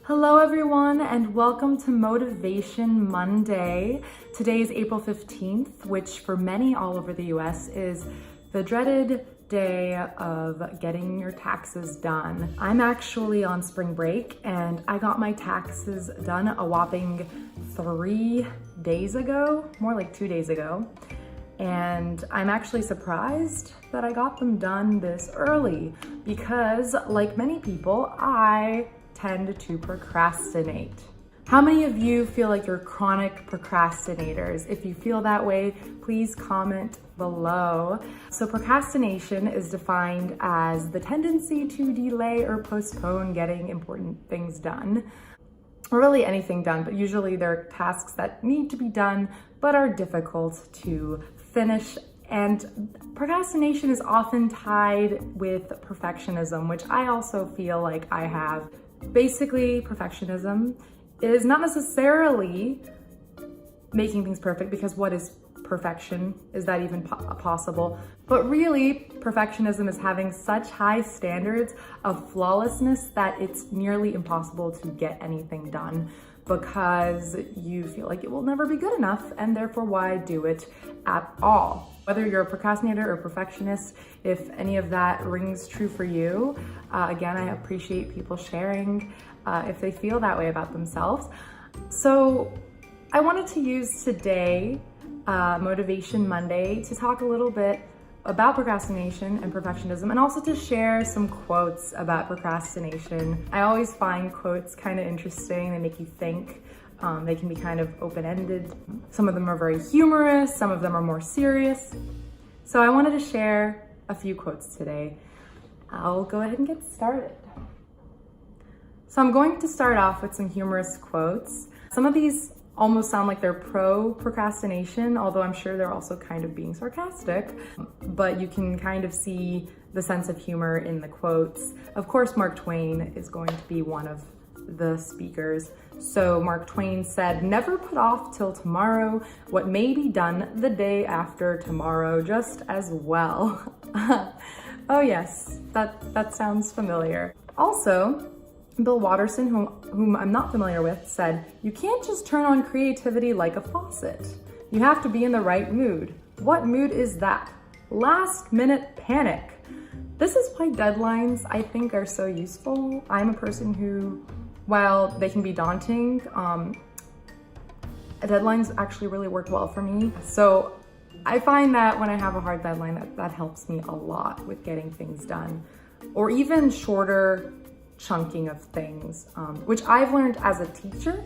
Hello everyone and welcome to Motivation Monday. Today is April 15th, which for many all over the US is the dreaded day of getting your taxes done. I'm actually on spring break and I got my taxes done a whopping 3 days ago, more like 2 days ago. And I'm actually surprised that I got them done this early because, like many people, I tend to procrastinate. How many of you feel like you're chronic procrastinators? If you feel that way, please comment below. So procrastination is defined as the tendency to delay or postpone getting important things done, or really anything done, but usually they're tasks that need to be done but are difficult to finish. And procrastination is often tied with perfectionism, which I also feel like I have. Basically, perfectionism is not necessarily making things perfect, because what is perfection? Is that even possible? But really, perfectionism is having such high standards of flawlessness that it's nearly impossible to get anything done because you feel like it will never be good enough, and therefore why do it at all? Whether you're a procrastinator or perfectionist, if any of that rings true for you, again, I appreciate people sharing if they feel that way about themselves. So I wanted to use today, Motivation Monday, to talk a little bit about procrastination and perfectionism, and also to share some quotes about procrastination. I always find quotes kind of interesting. They make you think. They can be kind of open-ended. Some of them are very humorous, some of them are more serious. So I wanted to share a few quotes today. I'll go ahead and get started. So I'm going to start off with some humorous quotes. Some of these almost sound like they're pro-procrastination, although I'm sure they're also kind of being sarcastic, but you can kind of see the sense of humor in the quotes. Of course, Mark Twain is going to be one of the speakers. So Mark Twain said, "Never put off till tomorrow what may be done the day after tomorrow just as well." Oh yes, that sounds familiar. Also, Bill Watterson, whom I'm not familiar with, said, "You can't just turn on creativity like a faucet. You have to be in the right mood. What mood is that? Last minute panic." This is why deadlines, I think, are so useful. I'm a person who, while they can be daunting, deadlines actually really work well for me. So I find that when I have a hard deadline, that helps me a lot with getting things done, or even shorter chunking of things, which I've learned as a teacher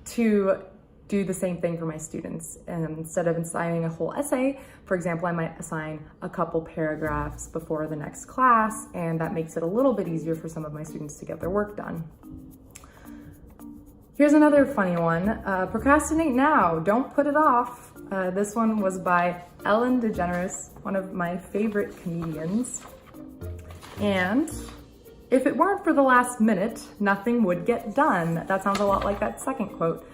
to do the same thing for my students. And instead of assigning a whole essay, for example, I might assign a couple paragraphs before the next class, and that makes it a little bit easier for some of my students to get their work done. Here's another funny one. Procrastinate now, don't put it off. This one was by Ellen DeGeneres, one of my favorite comedians. And if it weren't for the last minute, nothing would get done. That sounds a lot like that second quote.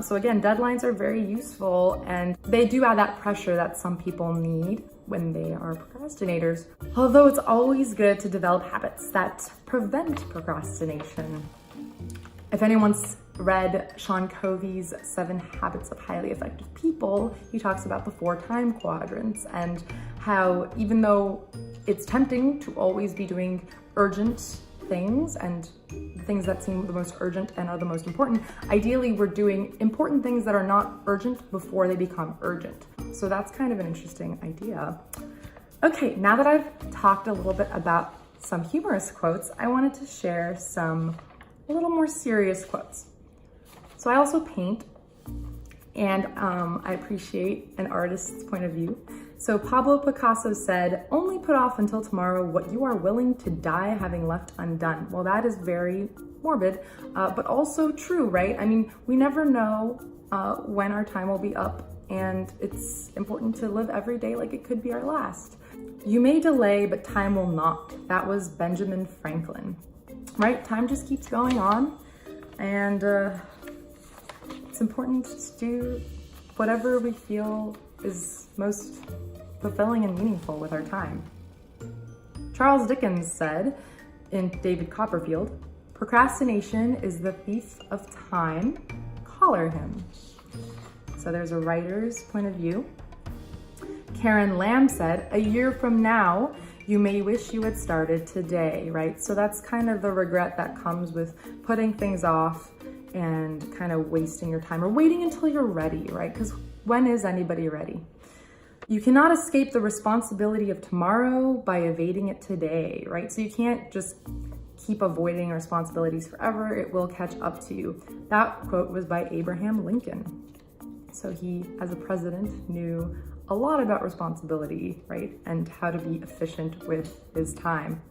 So again, deadlines are very useful, and they do add that pressure that some people need when they are procrastinators. Although it's always good to develop habits that prevent procrastination. If anyone's read Sean Covey's 7 Habits of Highly Effective People, he talks about the 4 time quadrants and how even though it's tempting to always be doing urgent things and the things that seem the most urgent and are the most important, ideally we're doing important things that are not urgent before they become urgent. So that's kind of an interesting idea. Okay, now that I've talked a little bit about some humorous quotes, I wanted to share some a little more serious quotes. So I also paint, and I appreciate an artist's point of view. So Pablo Picasso said, "Only put off until tomorrow what you are willing to die having left undone." Well, that is very morbid, but also true, right? I mean, we never know when our time will be up, and it's important to live every day like it could be our last. "You may delay, but time will not." That was Benjamin Franklin. Right? Time just keeps going on, and it's important to do whatever we feel is most fulfilling and meaningful with our time. Charles Dickens said in David Copperfield, Procrastination is the thief of time. Collar him. So there's a writer's point of view. Karen Lamb said, a year from now, you may wish you had started today, right? So that's kind of the regret that comes with putting things off and kind of wasting your time or waiting until you're ready, right? Because when is anybody ready? You cannot escape the responsibility of tomorrow by evading it today, right? So you can't just keep avoiding responsibilities forever. It will catch up to you. That quote was by Abraham Lincoln. So he, as a president, knew a lot about responsibility, right? And how to be efficient with his time.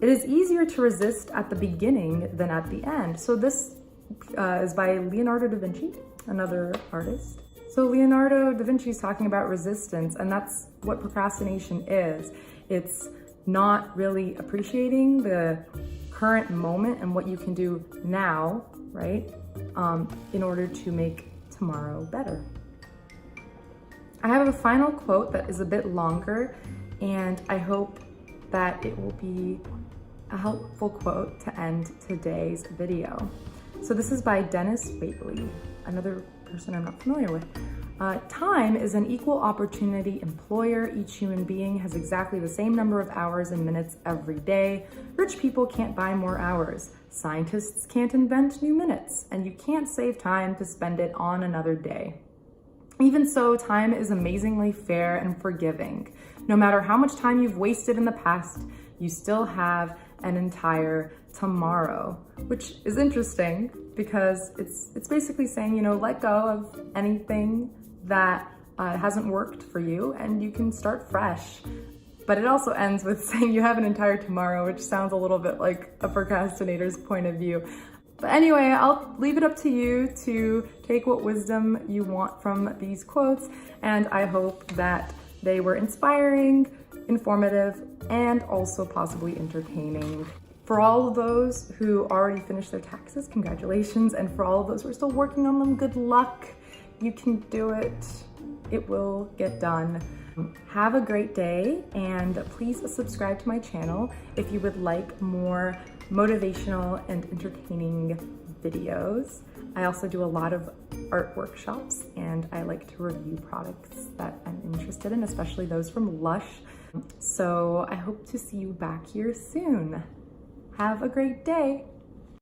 It is easier to resist at the beginning than at the end. So this is by Leonardo da Vinci, another artist. So Leonardo da Vinci is talking about resistance, and that's what procrastination is. It's not really appreciating the current moment and what you can do now, right? In order to make tomorrow better. I have a final quote that is a bit longer, and I hope that it will be a helpful quote to end today's video. So this is by Dennis Waitley, another person I'm not familiar with. Time is an equal opportunity employer. Each human being has exactly the same number of hours and minutes every day. Rich people can't buy more hours. Scientists can't invent new minutes, and you can't save time to spend it on another day. Even so, time is amazingly fair and forgiving. No matter how much time you've wasted in the past, you still have an entire tomorrow, which is interesting because it's basically saying, you know, let go of anything that hasn't worked for you and you can start fresh. But it also ends with saying you have an entire tomorrow, which sounds a little bit like a procrastinator's point of view. But anyway, I'll leave it up to you to take what wisdom you want from these quotes, and I hope that they were inspiring, informative, and also possibly entertaining. For all of those who already finished their taxes, congratulations, and for all of those who are still working on them, good luck. You can do it. It will get done. Have a great day, and please subscribe to my channel if you would like more motivational and entertaining videos. I also do a lot of art workshops, and I like to review products that I'm interested in, especially those from Lush. So I hope to see you back here soon. Have a great day.